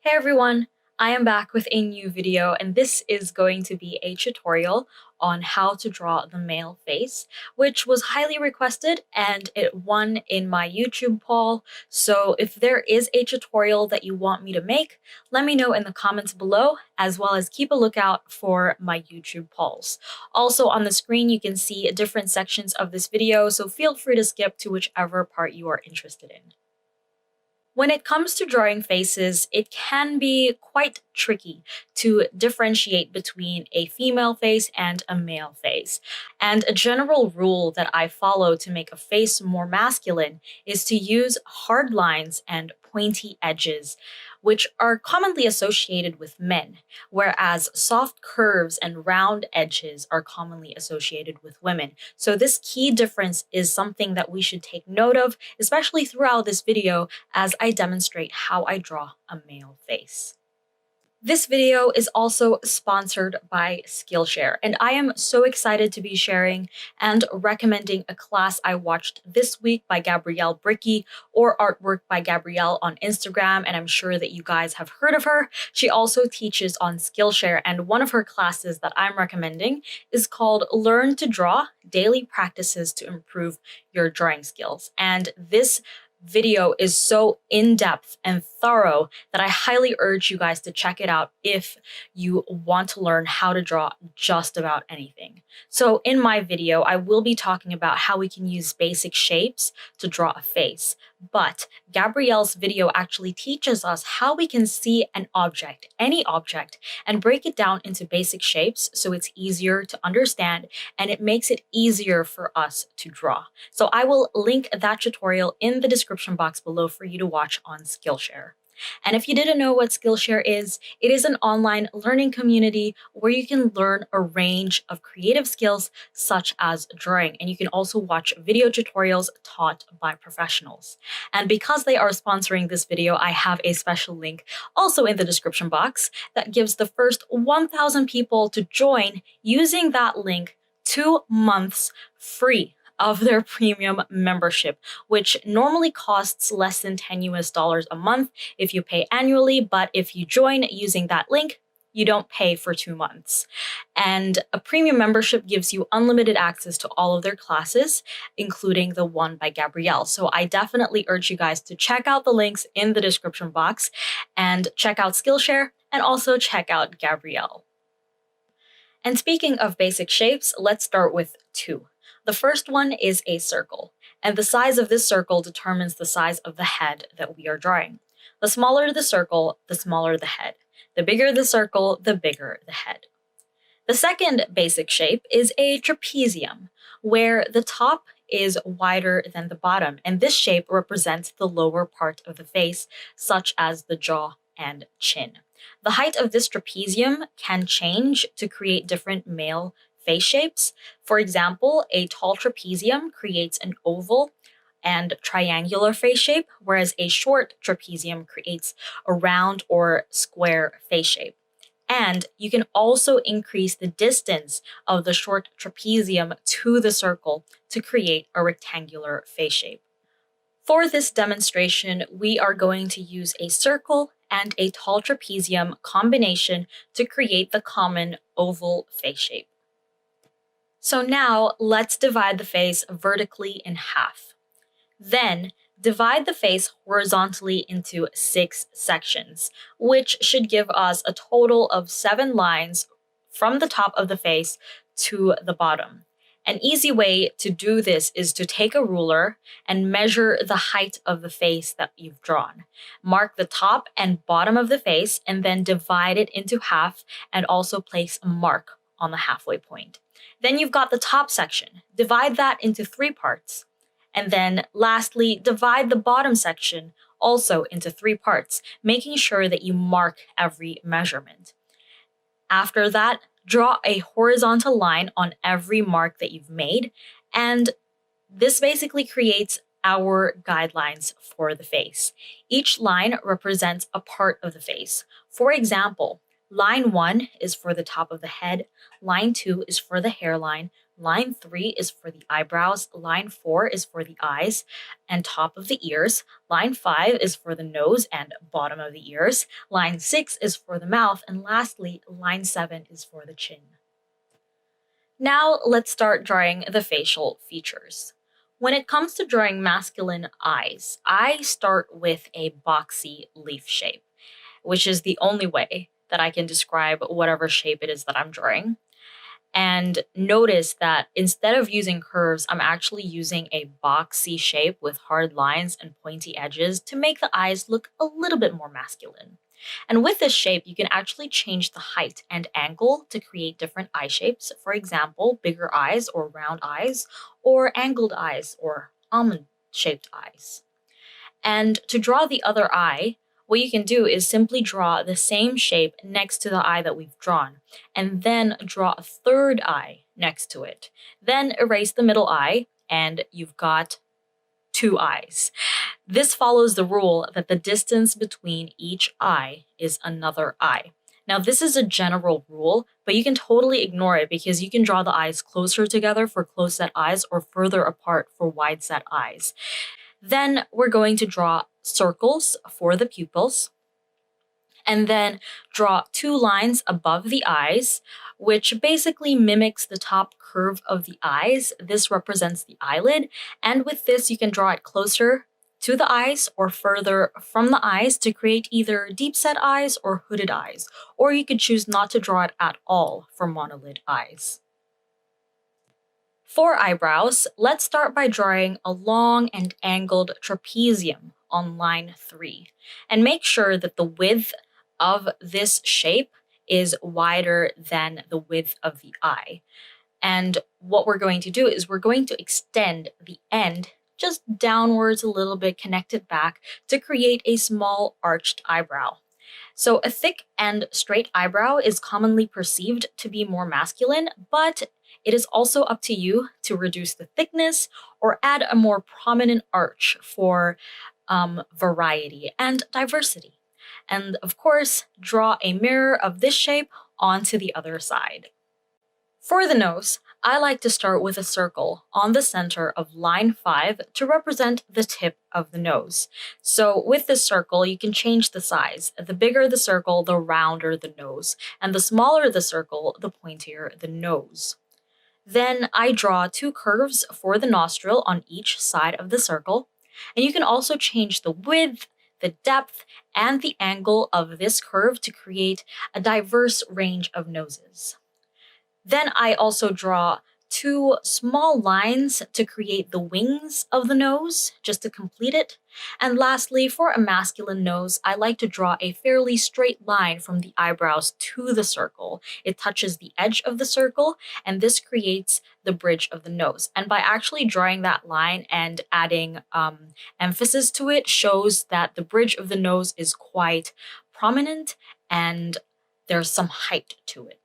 Hey everyone, I am back with a new video and this is going to be a tutorial on how to draw the male face, which was highly requested and it won in my YouTube poll. So if there is a tutorial that you want me to make, let me know in the comments below, as well as keep a lookout for my YouTube polls. Also on the screen, you can see different sections of this video, so feel free to skip to whichever part you are interested in. When it comes to drawing faces, it can be quite tricky to differentiate between a female face and a male face. And a general rule that I follow to make a face more masculine is to use hard lines and pointy edges, which are commonly associated with men, whereas soft curves and round edges are commonly associated with women. So this key difference is something that we should take note of, especially throughout this video as I demonstrate how I draw a male face. This video is also sponsored by Skillshare, and I am so excited to be sharing and recommending a class I watched this week by Gabrielle Bricky, or Artwork by Gabrielle on Instagram, and I'm sure that you guys have heard of her. She also teaches on Skillshare, and one of her classes that I'm recommending is called Learn to Draw: Daily Practices to Improve Your Drawing Skills. And this video is so in-depth and thorough that I highly urge you guys to check it out if you want to learn how to draw just about anything. So in my video, I will be talking about how we can use basic shapes to draw a face, but Gabrielle's video actually teaches us how we can see an object, any object, and break it down into basic shapes so it's easier to understand and it makes it easier for us to draw. So I will link that tutorial in the description box below for you to watch on Skillshare. And if you didn't know what Skillshare is, it is an online learning community where you can learn a range of creative skills such as drawing. And you can also watch video tutorials taught by professionals. And because they are sponsoring this video, I have a special link also in the description box that gives the first 1,000 people to join using that link 2 months free of their premium membership, which normally costs less than $10 a month if you pay annually, but if you join using that link, you don't pay for 2 months. And a premium membership gives you unlimited access to all of their classes, including the one by Gabrielle. So I definitely urge you guys to check out the links in the description box and check out Skillshare and also check out Gabrielle. And speaking of basic shapes, let's start with 2. The first one is a circle, and the size of this circle determines the size of the head that we are drawing. The smaller the circle, the smaller the head. The bigger the circle, the bigger the head. The second basic shape is a trapezium, where the top is wider than the bottom, and this shape represents the lower part of the face, such as the jaw and chin. The height of this trapezium can change to create different male face shapes. For example, a tall trapezium creates an oval and triangular face shape, whereas a short trapezium creates a round or square face shape. And you can also increase the distance of the short trapezium to the circle to create a rectangular face shape. For this demonstration, we are going to use a circle and a tall trapezium combination to create the common oval face shape. So now let's divide the face vertically in half. Then divide the face horizontally into 6 sections, which should give us a total of 7 lines from the top of the face to the bottom. An easy way to do this is to take a ruler and measure the height of the face that you've drawn. Mark the top and bottom of the face and then divide it into half and also place a mark on the halfway point. Then you've got the top section. Divide that into 3 parts. And then lastly, divide the bottom section also into 3 parts, making sure that you mark every measurement. After that, draw a horizontal line on every mark that you've made, and this basically creates our guidelines for the face. Each line represents a part of the face. For example, line 1 is for the top of the head, line 2 is for the hairline, line 3 is for the eyebrows, line 4 is for the eyes and top of the ears, line 5 is for the nose and bottom of the ears, line 6 is for the mouth, and lastly, line 7 is for the chin. Now let's start drawing the facial features. When it comes to drawing masculine eyes, I start with a boxy leaf shape, which is the only way that I can describe whatever shape it is that I'm drawing. And notice that instead of using curves, I'm actually using a boxy shape with hard lines and pointy edges to make the eyes look a little bit more masculine. And with this shape, you can actually change the height and angle to create different eye shapes. For example, bigger eyes or round eyes, or angled eyes or almond-shaped eyes. And to draw the other eye, what you can do is simply draw the same shape next to the eye that we've drawn, and then draw a third eye next to it. Then erase the middle eye, and you've got 2 eyes. This follows the rule that the distance between each eye is another eye. Now, this is a general rule, but you can totally ignore it because you can draw the eyes closer together for close-set eyes or further apart for wide-set eyes. Then we're going to draw circles for the pupils, and then draw 2 lines above the eyes, which basically mimics the top curve of the eyes. This represents the eyelid, and with this you can draw it closer to the eyes or further from the eyes to create either deep-set eyes or hooded eyes, or you could choose not to draw it at all for monolid eyes. For eyebrows, let's start by drawing a long and angled trapezium on line 3, and make sure that the width of this shape is wider than the width of the eye. And what we're going to do is we're going to extend the end just downwards a little bit, connect it back to create a small arched eyebrow. So a thick and straight eyebrow is commonly perceived to be more masculine, but it is also up to you to reduce the thickness or add a more prominent arch for variety and diversity. And of course, draw a mirror of this shape onto the other side. For the nose, I like to start with a circle on the center of line 5 to represent the tip of the nose. So with this circle, you can change the size. The bigger the circle, the rounder the nose, and the smaller the circle, the pointier the nose. Then I draw 2 curves for the nostril on each side of the circle, and you can also change the width, the depth, and the angle of this curve to create a diverse range of noses. Then I also draw 2 small lines to create the wings of the nose, just to complete it. And lastly, for a masculine nose, I like to draw a fairly straight line from the eyebrows to the circle. It touches the edge of the circle, and this creates the bridge of the nose. And by actually drawing that line and adding emphasis to it shows that the bridge of the nose is quite prominent and there's some height to it.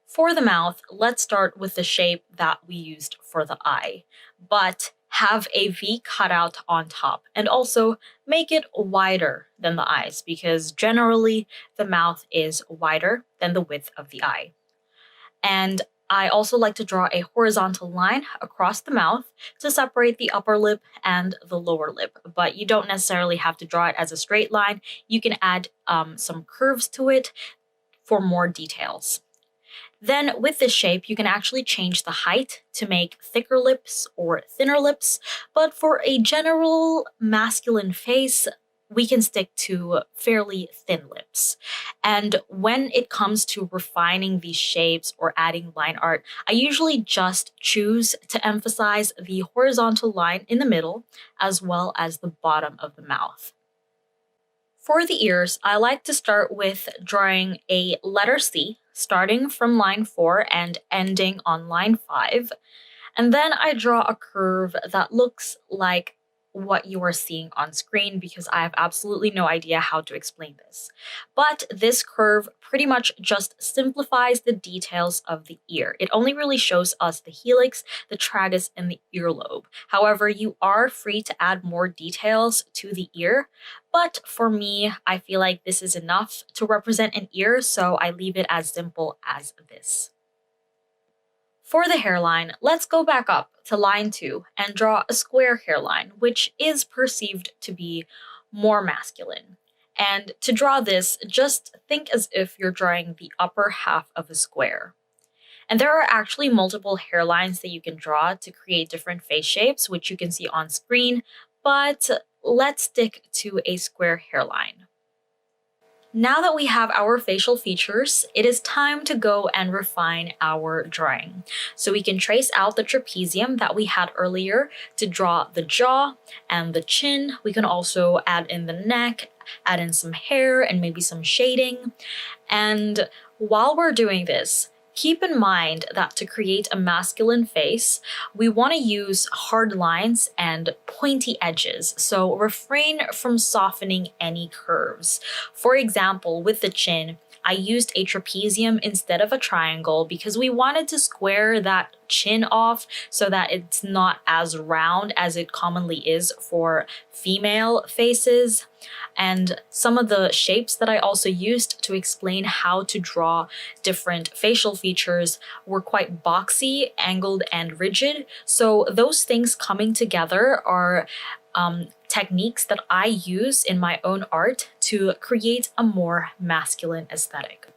For the mouth, let's start with the shape that we used for the eye, but have a V cutout on top, and also make it wider than the eyes because generally the mouth is wider than the width of the eye. And I also like to draw a horizontal line across the mouth to separate the upper lip and the lower lip, but you don't necessarily have to draw it as a straight line. You can add some curves to it for more details. Then with this shape, you can actually change the height to make thicker lips or thinner lips, but for a general masculine face, we can stick to fairly thin lips. And when it comes to refining these shapes or adding line art, I usually just choose to emphasize the horizontal line in the middle as well as the bottom of the mouth. For the ears, I like to start with drawing a letter C, starting from line 4 and ending on line 5. And then I draw a curve that looks like what you are seeing on screen because I have absolutely no idea how to explain this. But this curve pretty much just simplifies the details of the ear. It only really shows us the helix, the tragus, and the earlobe. However, you are free to add more details to the ear, but for me, I feel like this is enough to represent an ear, so I leave it as simple as this. For the hairline, let's go back up to line 2 and draw a square hairline, which is perceived to be more masculine. And to draw this, just think as if you're drawing the upper half of a square. And there are actually multiple hairlines that you can draw to create different face shapes, which you can see on screen, but let's stick to a square hairline. Now that we have our facial features, it is time to go and refine our drawing. So we can trace out the trapezium that we had earlier to draw the jaw and the chin. We can also add in the neck, add in some hair and maybe some shading. And while we're doing this, keep in mind that to create a masculine face, we want to use hard lines and pointy edges, so refrain from softening any curves. For example, with the chin, I used a trapezium instead of a triangle because we wanted to square that chin off so that it's not as round as it commonly is for female faces. And some of the shapes that I also used to explain how to draw different facial features were quite boxy, angled, and rigid. So those things coming together are techniques that I use in my own art to create a more masculine aesthetic.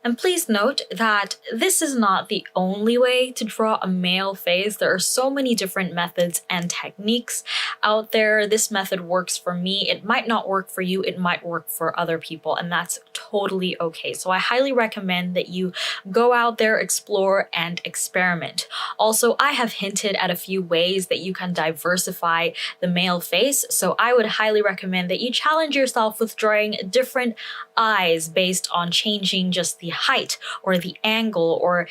And please note that this is not the only way to draw a male face. There are so many different methods and techniques out there. This method works for me. It might not work for you. It might work for other people, and that's totally okay. So I highly recommend that you go out there, explore, and experiment. Also, I have hinted at a few ways that you can diversify the male face. So I would highly recommend that you challenge yourself with drawing different eyes based on changing just the height or the angle or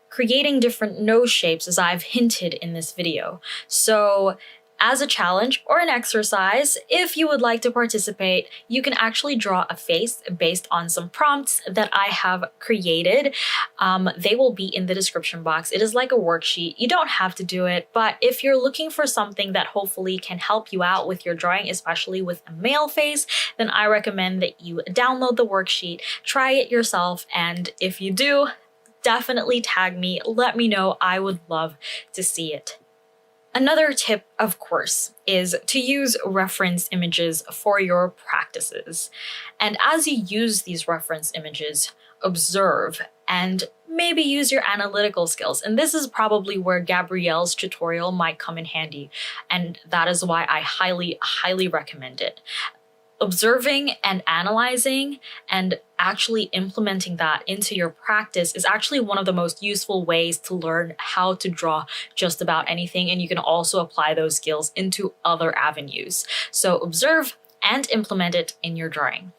creating different nose shapes, as I've hinted in this video. So as a challenge or an exercise, if you would like to participate, you can actually draw a face based on some prompts that I have created. They will be in the description box. It is like a worksheet. You don't have to do it, but if you're looking for something that hopefully can help you out with your drawing, especially with a male face, then I recommend that you download the worksheet, try it yourself, and if you do, definitely tag me. Let me know. I would love to see it. Another tip, of course, is to use reference images for your practices. And as you use these reference images, observe and maybe use your analytical skills. And this is probably where Gabrielle's tutorial might come in handy. And that is why I highly, highly recommend it. Observing and analyzing and actually implementing that into your practice is actually one of the most useful ways to learn how to draw just about anything, and you can also apply those skills into other avenues. So observe and implement it in your drawing.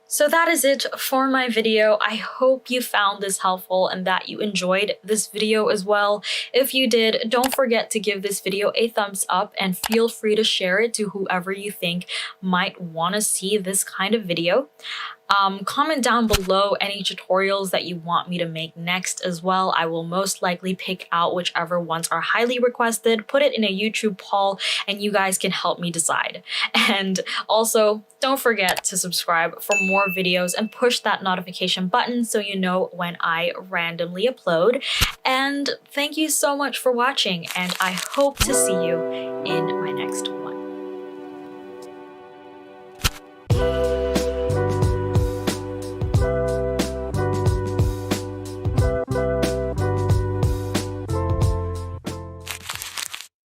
So that is it for my video. I hope you found this helpful and that you enjoyed this video as well. If you did, don't forget to give this video a thumbs up and feel free to share it to whoever you think might want to see this kind of video. Comment down below any tutorials that you want me to make next as well. I will most likely pick out whichever ones are highly requested, put it in a YouTube poll, and you guys can help me decide. And also, don't forget to subscribe for more videos and push that notification button so you know when I randomly upload. And thank you so much for watching, and I hope to see you in